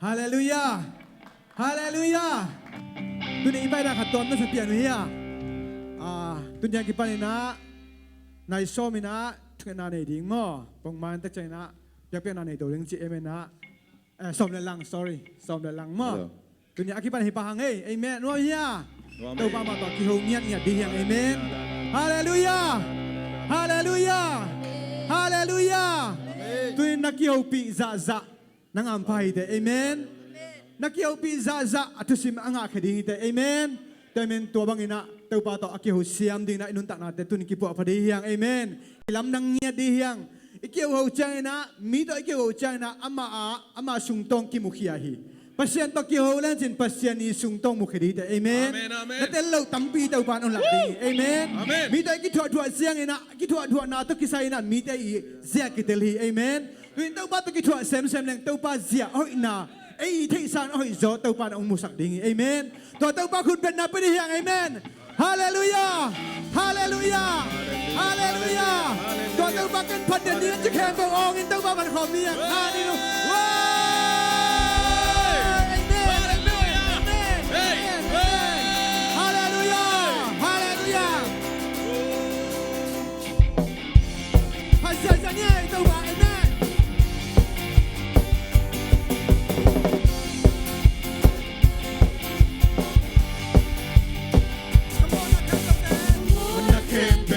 ฮาเลลูยาฮาเลลูยาตุนอีไปนะขัดตอนนั่นสเปียนุเฮียตุนยังกิปานินะนายโซมินะทุกนาในดิ่งมั่วปงมันตะใจนะอยากเป็นนาในตัวเรื่องจีเอเมนะสมเดลัง sorry สมเดลังมั่วตุนยังกิปานิปะฮังเอ้เอเมนนัวเฮียตัวปามาต่อกิโฮเงียเงียดียังเอเมนฮาเลลูยาฮาเลลูยาฮาเลลูยาตุนนักกิโฮปีซาซานังอัมพายเตเอเมนนักเกี่ยวปีซาซาอัตุสิมอ่างคดีเตเอเมนแต่เมนตัวบางอินะเต้าปาต่ออากิหุเสียมดิ่งนะอินุนตักนาเตตุนกิปัวพอดีเฮียงเอเมนลำนังเงียดีเฮียงอีเกี่ยวหัวใจนะมีตัวอีเกี่ยวหัวใจนะอามาสุงตงกิมุขียาฮีปัสยันตอกิหัวเล่นจินปัสยันนี้สุงตงมุขดีเตเอเมนและเตลเราตั้มปีเต้าปานอนหลับดีเอเมนมีตัวอีกิถัวเสียงอินะกิถัวนาตุกิไซนะมีตัวอีเสียกิเตลีเอเมนวินเต้าปาตุกิถัวเซมแรงเต้าปาเสียโอ้ยนาไอ้ที่สานอ้อยโจเต้าปานองมุสักดิ่งเอเมนตัวเต้าปาคุณเป็นนับเป็นอย่างเอเมนฮาเลลูยาฮาเลลูยาฮาเลลูยาตัวเต้าปากันพันเดียนจะแข่งกับองค์เต้าปามันขอมีอย่างฮาเลลูยาเอเมนเอเมนเอเมนฮาเลลูยาฮาเลลูยาพระเจ้าจะเนี่ยเต้าปาเอเมนฮ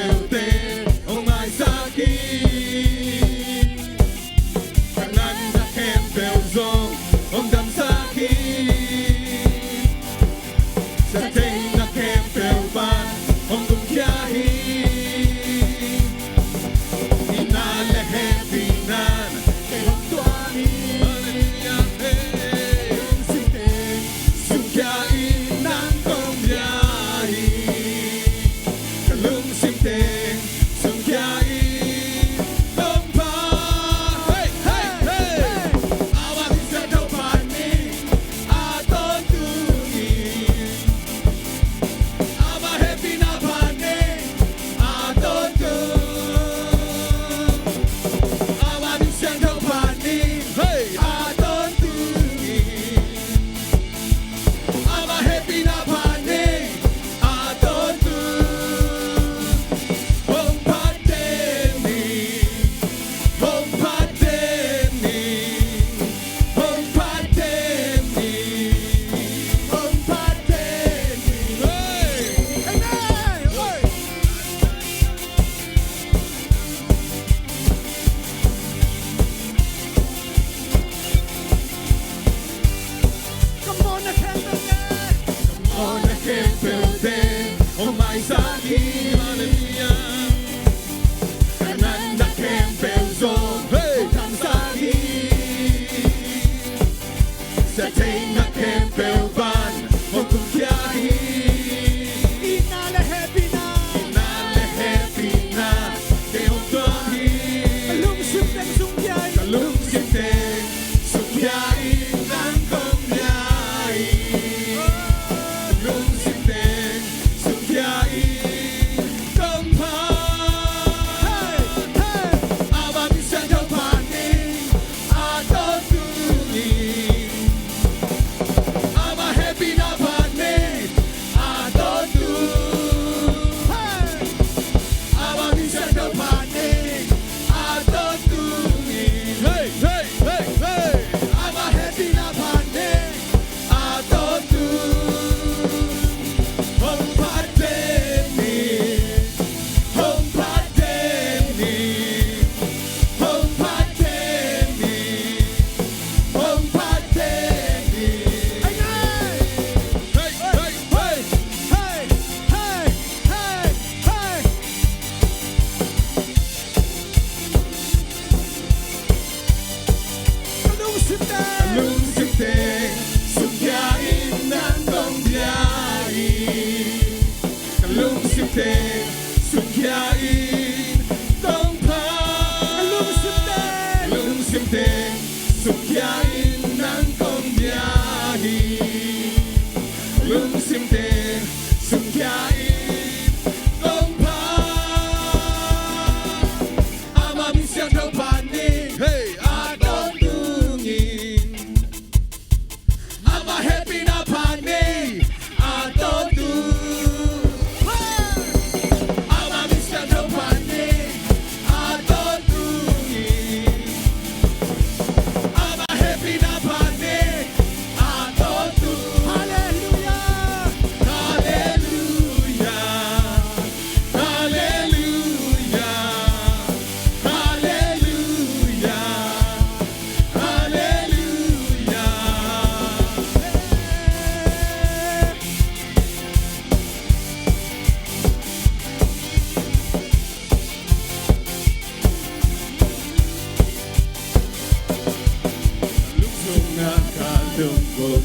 kalungkot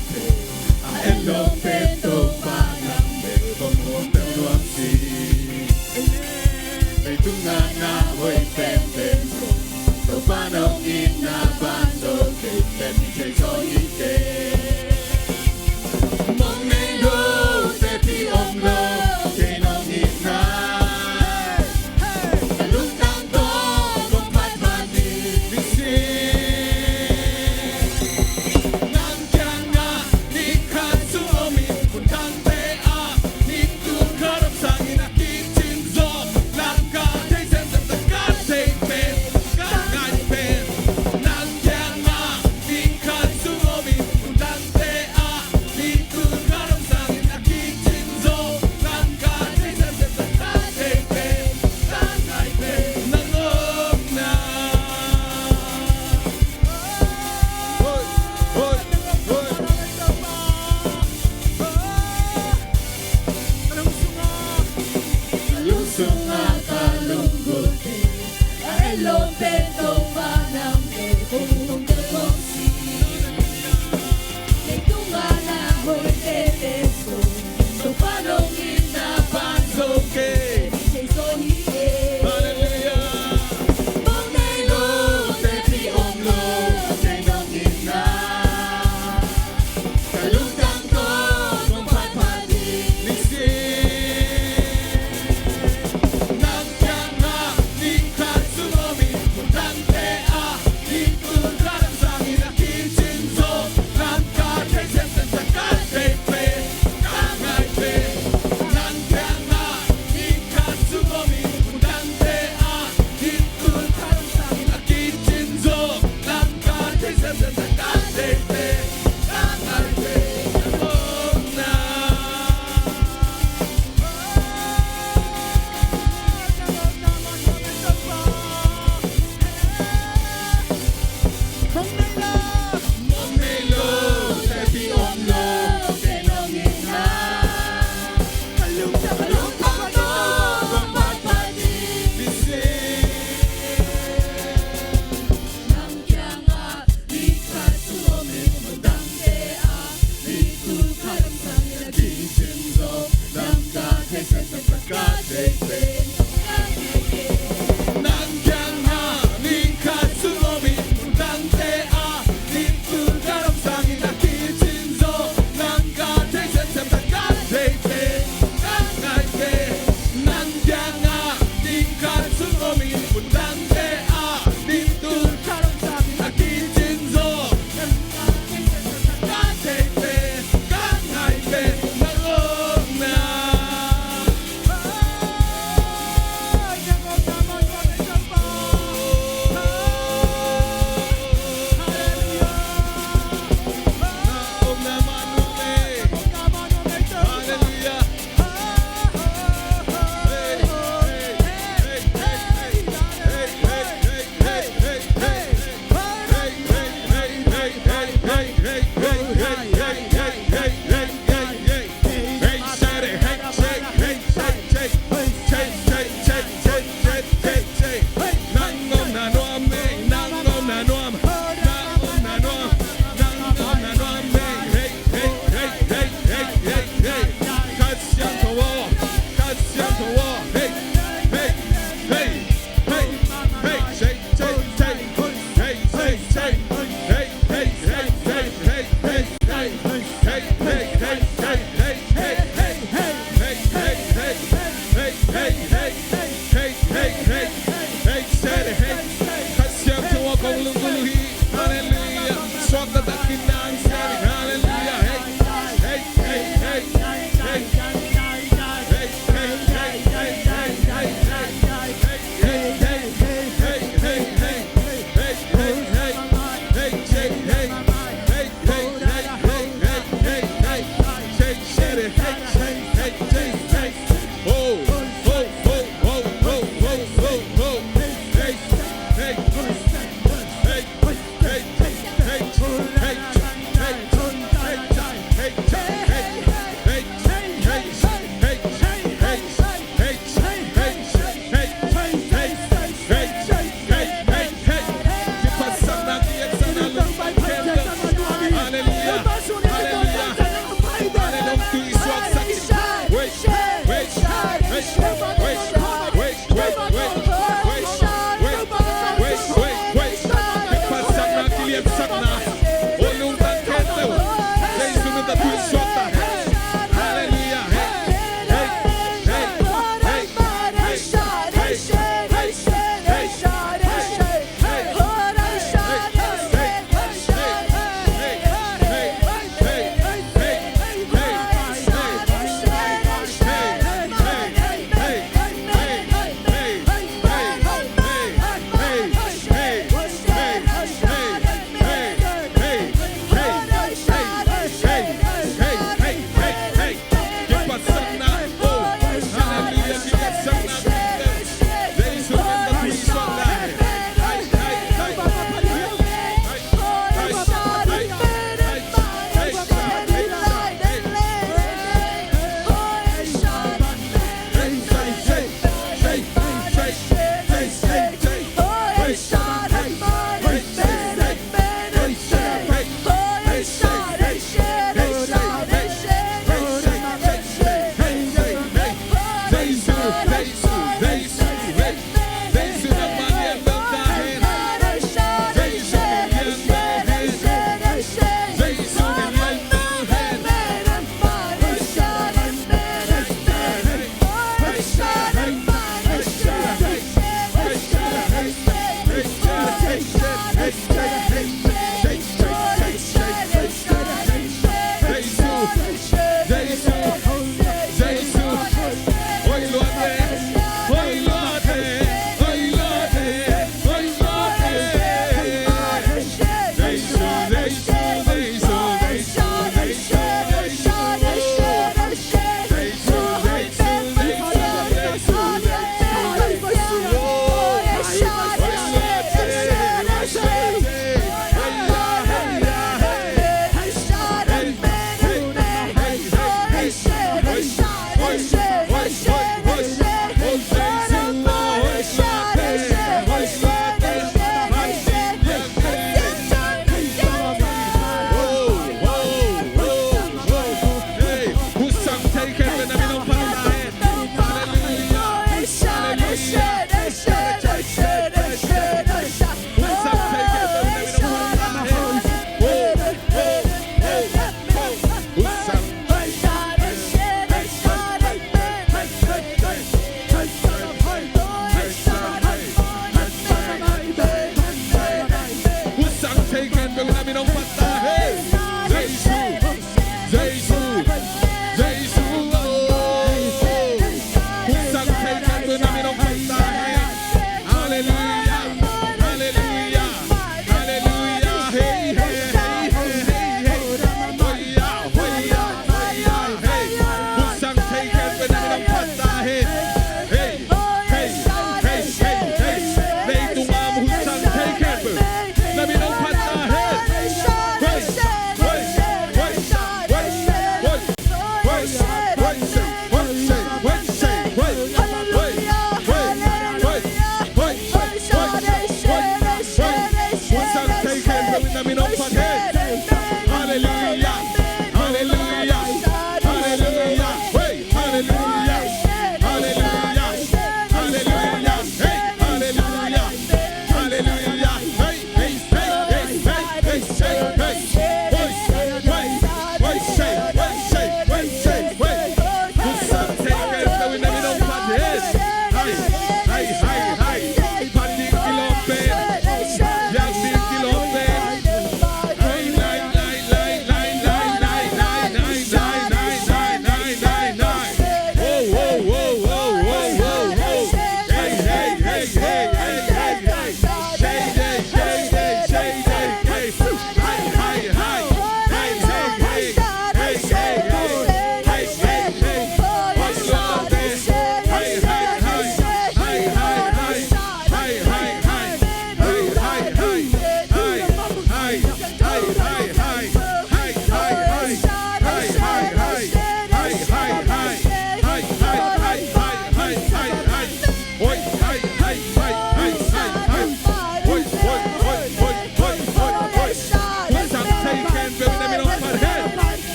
elok peto panang pemong penuasi tunga na hoy pempen to panong ina bando pempen che soite mong nendo te pi omlo che non ina lung tang to kong pat mani bisi nang kanga ni katsu omi kun tang te a ni tu karap sang ina kitchen zo lang ka te sen sen ta ka te pen ka ngai pen nang kya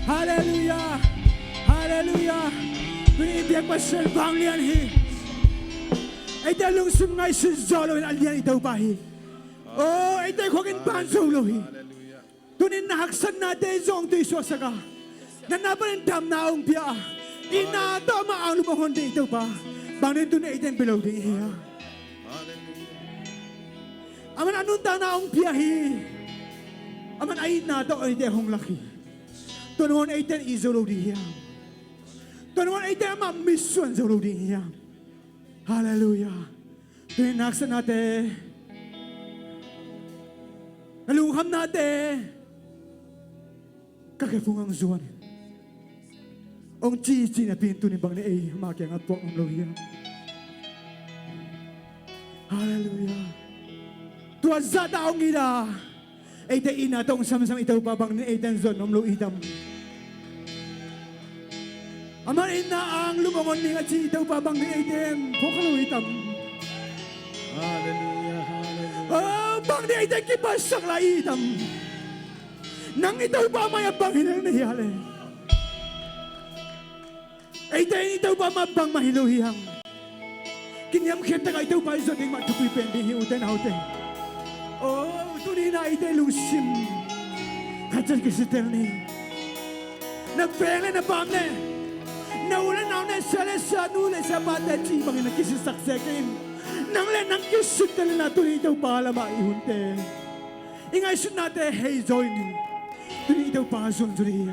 Hallelujah, Hallelujah. Tui biak pasal bang lian hi. Ai ta lung sim ngai sin zolo in alian itau pa hi. Oh, ai ta khokin ban zolo hi. Tunin nahaksan na te zong tui so saka. Nanapan dam na ong pia. Ina to ma ang lumahon de itau pa. Bang nin tun ai ten below de hi. Aman anun ta na ong pia hi. Aman ay na to ay te hong laki. Tunon ay ten izolo di hi. Tunon ay ten ma mission zolo di hi. Hallelujah. Tuwing naksan natin, naluham natin, kakafungang zuwan. Ong chi na pinto ni bang ni ay makiang at pong lohiya. Hallelujah. Tuwazat akong ina, ay te ina tong samsam itaw pa bang ni ay den zon om lohitam. Aman ina ang lumangon ni nga si itaw pa bang ni ay den pokalohitam. Hallelujah, hallelujah. Oh, bang di ay den kipasak laitam. Nang itaw pa mayabang hinang nahiyali. Ay den itaw pa mabang mahiluhiyang. Kinyam kita ka itaw pa iso ding matupoy pendihi uten haute. Oh, tuloy na ay den lusim. Katsan kisitel ni. Nagpele na pamne. Naulan na na sa nula sa bata chibang na kisisaksekin. Nang len nang kisitel na tuloy itaw pa alam maihunte. Ingay sun natin hey join. Tuloy itaw pa asun tuloy.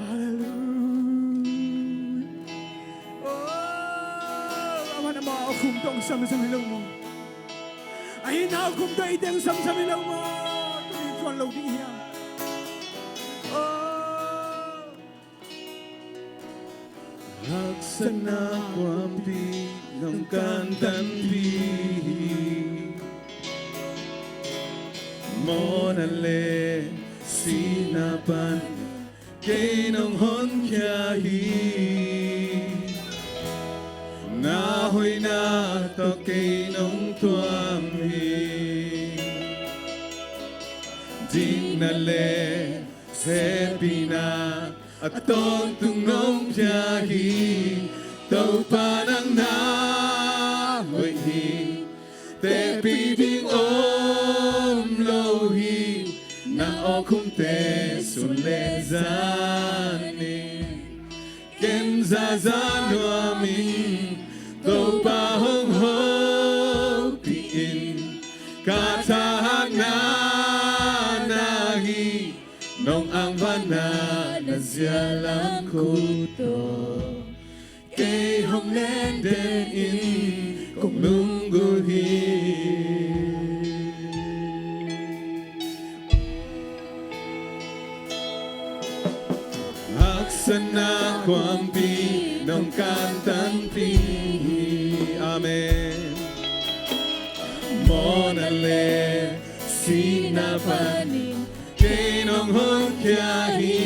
Hallelujah. Oh, aman na mga kumtong samsamilaw mo. Ay na kumtong itang samsamilaw mo. Tuloy suwan law di iya. Haksana kwampi ng kantanpi Monale sinapan kay nong hon kyahi Nahoy na to kay nong tuamhi Dinale sepina at tong tungong biyahi Tau panang nahoy hi Te pibing om lohi Na okum te sulezani Kenzazano amin Tau pahong hopiin Katahan na nahi Nong ang banal na siyalang kuto Kay hong lenden in kong lungguhi Haksana kwampi nong kantanpi Amen Monale sinapanin kay nong hong kyahi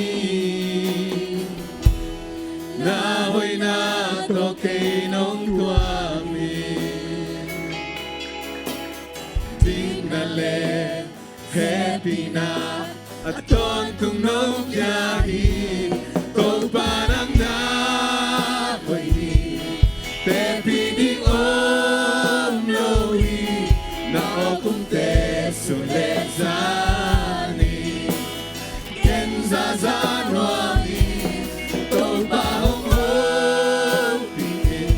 Nahoy na to kay nong tuami Tingnale happy na at tontong nong kyahi Kung parang nahoy ni Te pining om lohi Na okum te sulezan Zazanwani Tong bahong hopin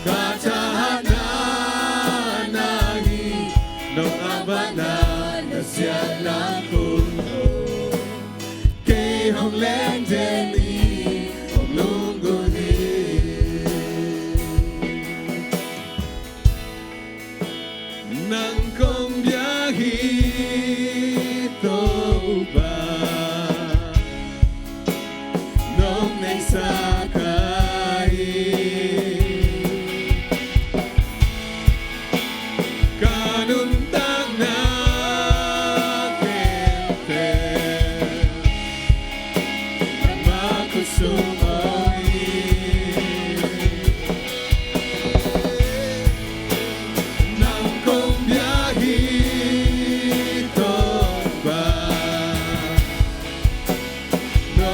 Katahanan nagi Nong abanan na siya lang kuno Kay hong lendeni Hong lungguhi Nang kong biyahi to ba Sakay Kanuntang na kente Makusumoy Nang kong biyahi to ba No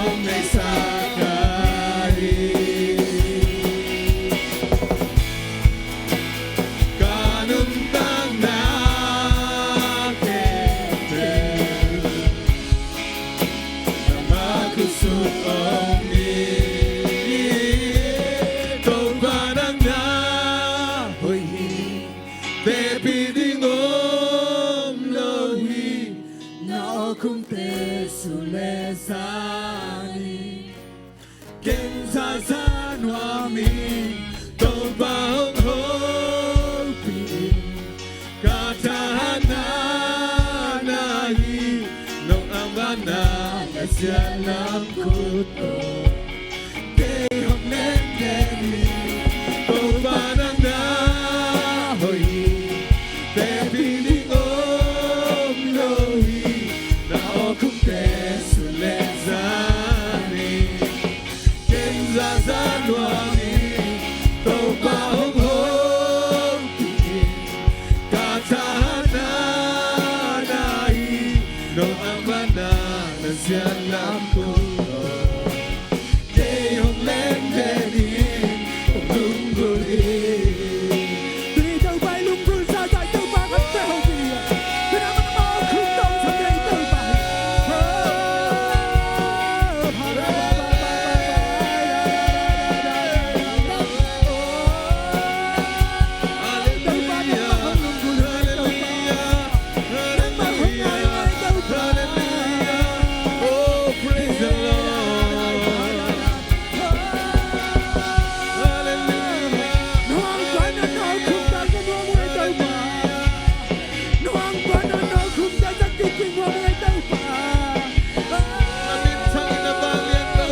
ông đi tôi và đang na hồi để bị đi ôm lâu hi nó không thể su lệ xa đi kinh sa sa noa mi tôi và ông hôn bị kata na na hi nong amana sialam kuto kay hong nen deni tôi và đang na hồi để bị đi ôm lâu hi nó không thể su lệ ra đi kinh ra ra noa mi tôi và ông hôn bị kata na na hi nong amana sialam kuto kay hong nen deni hong lunguli Tuni tau pai lung kun sa sai tau pa kan te ho pi ya. Tuna man ma khu tau sa dei tau pa. Oh, praise the Lord. Hallelujah. Noang quan na no khum ta sa mo mo tau pa. Noang quan na no khum ta sa ki ki mo mo tau pa. Amin sang na balian ko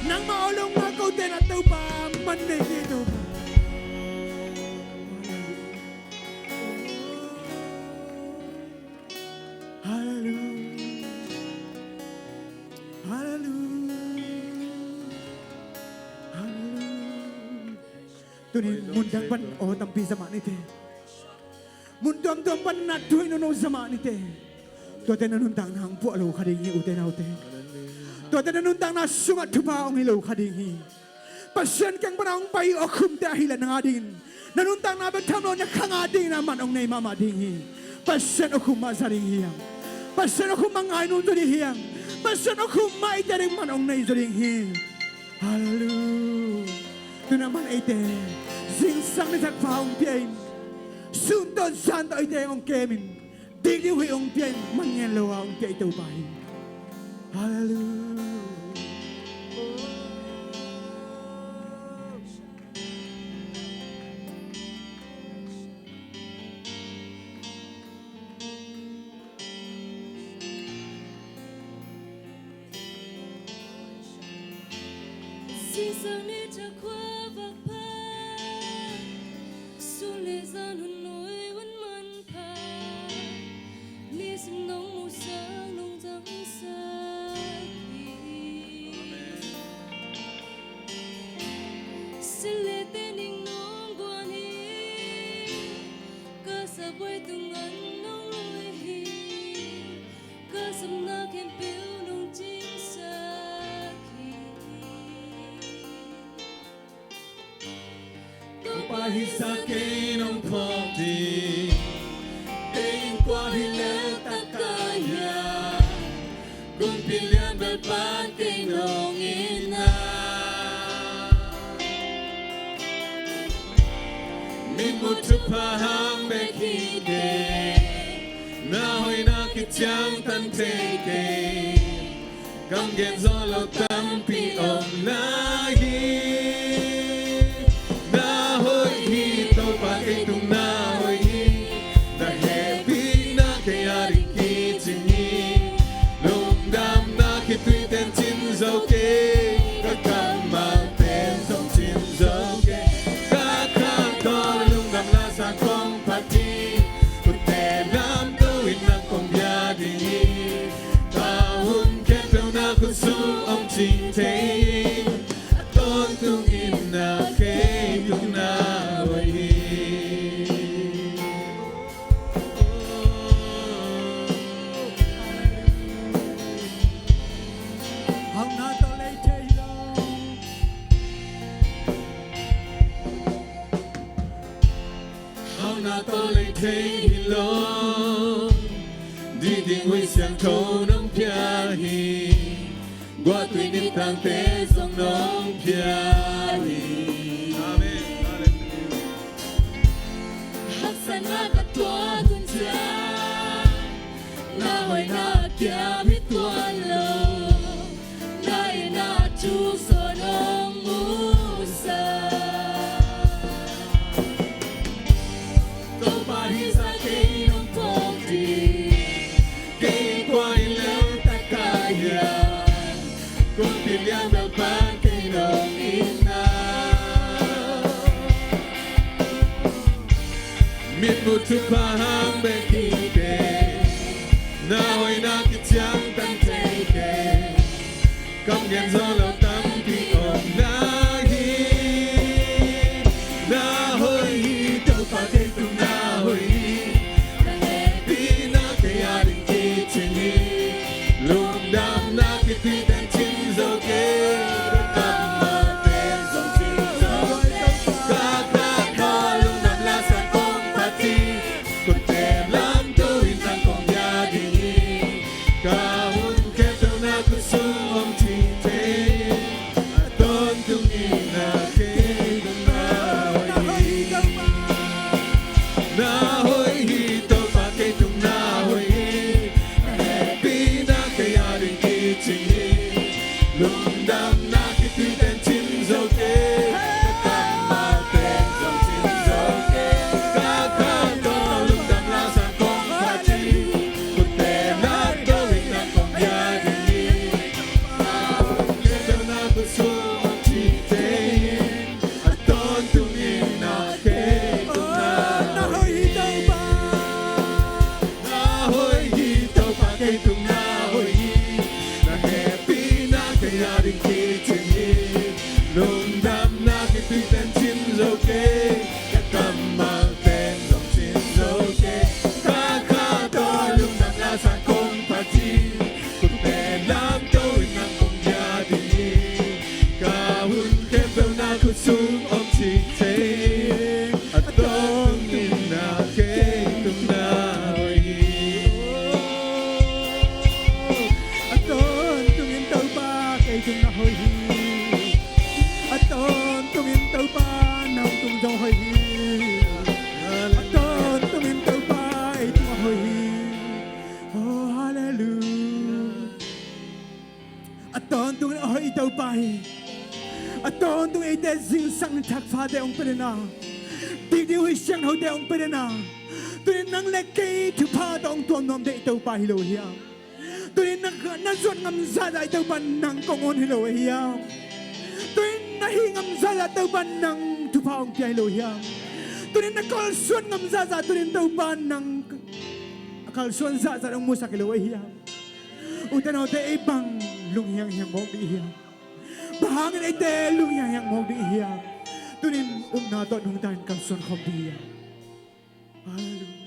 Nang maulong nga ko din at tau pa man dito. Hallelujah. Hallelujah. Hallelujah. Tunin mundang pan o tampi sama ni te. Mundang pan na tuin no sama ni te. To te nanuntang hangpu alo kadingi ute na ute. To te nanuntang na sumat tupa ong ilo kadingi. Pasyan kang panang pai o kum te ahilan ng adin. Nanuntang na betamlo na kang adin naman ong nay mama dingi. Pasyan o kumasaring hiyang. Pasyan o kumangay nun to hiyang. Pasyan o kumay taring man ong nay zaring hiyang. Hallelujah. Ito naman ay te. Singsang ni takpaong piyain. Sundan santo ay te ang kemin. Dili hui ong piyain. Mangyan lawa ong piyay ito bahin. Hallelujah. Singsang ni takwa bak pa Sule zan hun noi wan man pa Ni sim nong mu sang nong zang sa Sile tening nong guan hi Ka sa boy tung an nong loi hi Ka sam na kem piu nong jing sa Pahisa kay nung poti Kay kwa hilang takaya Kung pilihan berpan kay nung ina Min một chút phá hang bê khi kề na hoi na ki chang tan te ke kam gen zo lo tam pi om la hi na hoi hi to pa ke tung na hoi hi na happy na ke ari ki chini lum dam na ki tui ten chin zo ke ka kam ma ten song chin zo ke ka ka to lum dam la sa kong pa ti ku te lam to in na kong ya di ta hun ke pe na ku su om chin te ton tung in na ke tung na hoi hi Hang na to lấy thế lo hao na to lấy thế hi lo đi đi ngồi sang thâu nông pia hi qua tùy niệm thang tế dòng nông pia hi amen Haksan na katwa kunja na hoy na kya bitwan lo na ina chu so nong musa to pa hi sa ke nông phong ti ke qua leo ta kaya con tin yang bel pa ke nông ina miệt một chút phá hang bê khi kề na hoi na ki chang tan te ke kam gen zo lo tam pi om na hi na hoi hi to pa ke tu na hoi hi na happy na ke ari ki chini lum dam na ki ti tan chin zo ke kam ma ten zo chin zo ke ka ka ka lum dam la sa kong pa ti ku te lam to in na kong ya di ka hun ke to na ku su om ti te ton tung in na ke tung na hoi hi na hoi hi to pa ke tung na hoi hi happy na ke ya di ki chini lum dam na ki ti ten chin zo ke kam ma ten zo chin zo ke ka ka to lum dam la sa kong pa chi ku te na to in na kong ya di ke to na ku su om chi te a ton tung in na ke tung na na hoi đâu ba na hoi hi to pa ke tung na hoi hi na happy na ke ya ring ki chin hi lum dam na ke tui ten chin zo ke ka kam ma ten dong chin zo ke ka ka to lum dam la sa kong pa chi ku te lam to in na kong ya di ka hun ke pe na ku sum om chi te a ton in na ke tung na hoi hi Aton tungin tau ba kay tung na hoi hi Aton tungin tau ba nang tung dong hoi hi Aton tungin tau ba ay tung na hoi hi Oh hallelujah Aton tungin hoi tau ba hi Aton tungin ite zing sang thak pha de ong pere na Đi đi hoi siang hoi de ong pere na Tungin nang leki thu pha dong tuom nom de tau ba hi lo hiam Tôi na ruột ngầm ra lại tàu bàn nắng công ôn hello hiam tôi na hi ngầm ra lại tàu bàn nắng thu phong kia hello hiam tôi na call xuân ngầm ra tôi tàu bàn nắng call xuân ra ông mua sạc hello hiam utan au te bang lung yang mong đi hiam bahang ai te lung yang mong đi hiam tôi na to nung tan call xuân không đi hiam hallelujah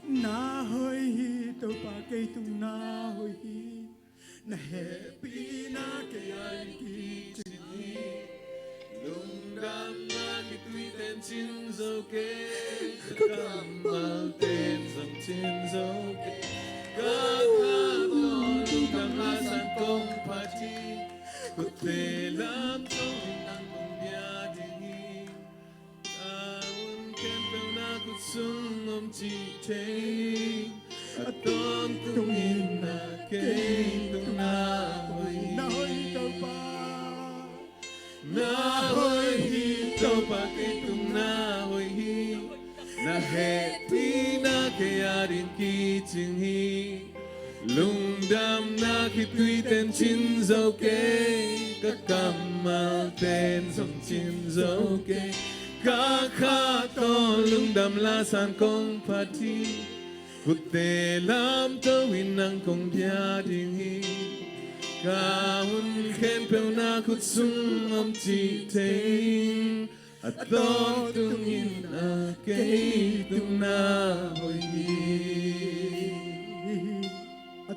na hoi hi to pa kay tung na hoi hi na happy na kay ai ki chini lum dam na ki tui ten chin zo ke ka kam ma ten dong chin zo ke ka ka to lum dam la sa kong pa chi ku te lam to in na kong ya di ka un om chi thế tôn tung in na kê tung na hoi tàu ba na hoi hi tàu ba kê tung na hoi hi na he pi na kê arin ki ching hi lung đam na khi tuy tên chín dấu kê các cam mal tên dòng chín dấu kê các khá to lung đam la san công pati cút tê lam tơ win nang công bia ding hi ca hun khen pel na cút sung om chi ting a to tung in na kê tung na hoi hi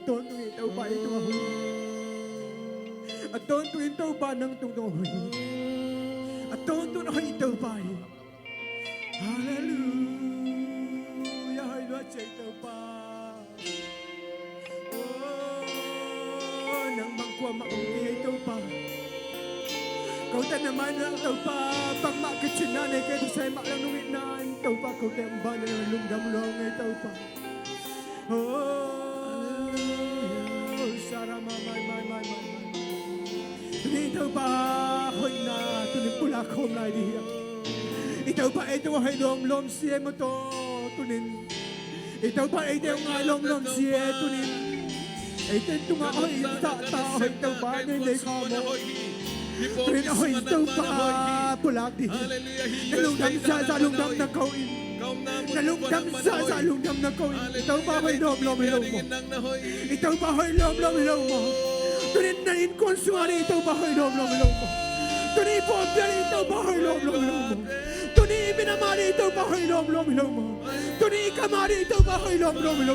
tôn tụi tàu ba tụi hoi tôn tụi tàu ba nâng tung tung hoi tôn tụi hoi tàu ba hallelujah hoi loa chạy tàu ba nâng bằng qua mặc cái tàu ba cậu ta nằm ai nâng tàu ba bằng mặc cái chuyện này cái tôi say mặc đang nuôi nan tàu ba cậu ta ba nâng lung đâm lo ngay tàu ba Tụi tàu ba hồi na tụi pula khom lại đi tàu ba ấy tụi hay lom xie mà to tụi tàu ba ấy tụi ngay lom xie tụi ấy tụi ngay hồi ta hồi tàu ba nên để kho mà tụi hồi tàu ba pula đi lung đâm ra lung đâm na câu na lung đâm ra lung đâm na câu tàu ba hơi lom mà tàu ba hơi lom mà tụi này in con suy đi tàu ba hơi lom mà tụi này bỏ bia đi tàu ba hơi lom mà tụi này bên mà đi tàu ba hơi lom mà tụi này cam đi tàu ba hơi lom mà tụi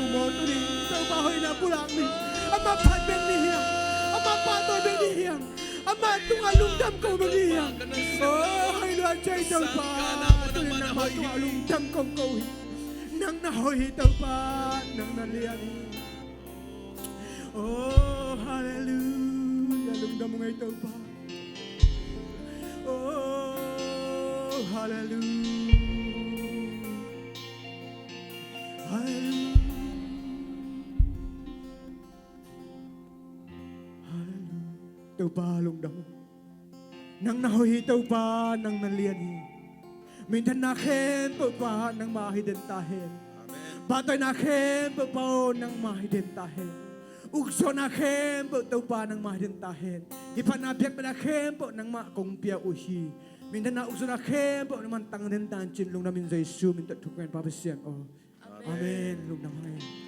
này tàu ba hơi na pulang đi ama pat bên đi hiang ama pat tôi bên đi hiang ama tung alung đâm câu bên đi hiang hơi loạn chơi tàu ba tụi này nằm tung alung đâm câu nang na hơi tàu ba nang na lian oh hallelujah lung đâm ngay tàu ba oh hallelujah hallelujah hallelujah tàu ba lung đâm nang na hơi tàu ba nang na lian mình thân na khen tàu ba nang ma hi den ta hen ba tôi na khen tàu ba nang ma hi den ta hen ukso na khem bo tàu ba nang ma den ta hen ipan na biak na khem bo nang ma kong pia uhi min na ukso na khem bo man tang den tan chin lung na min Jesu min ta thuk wen pa sian o amen lung na mai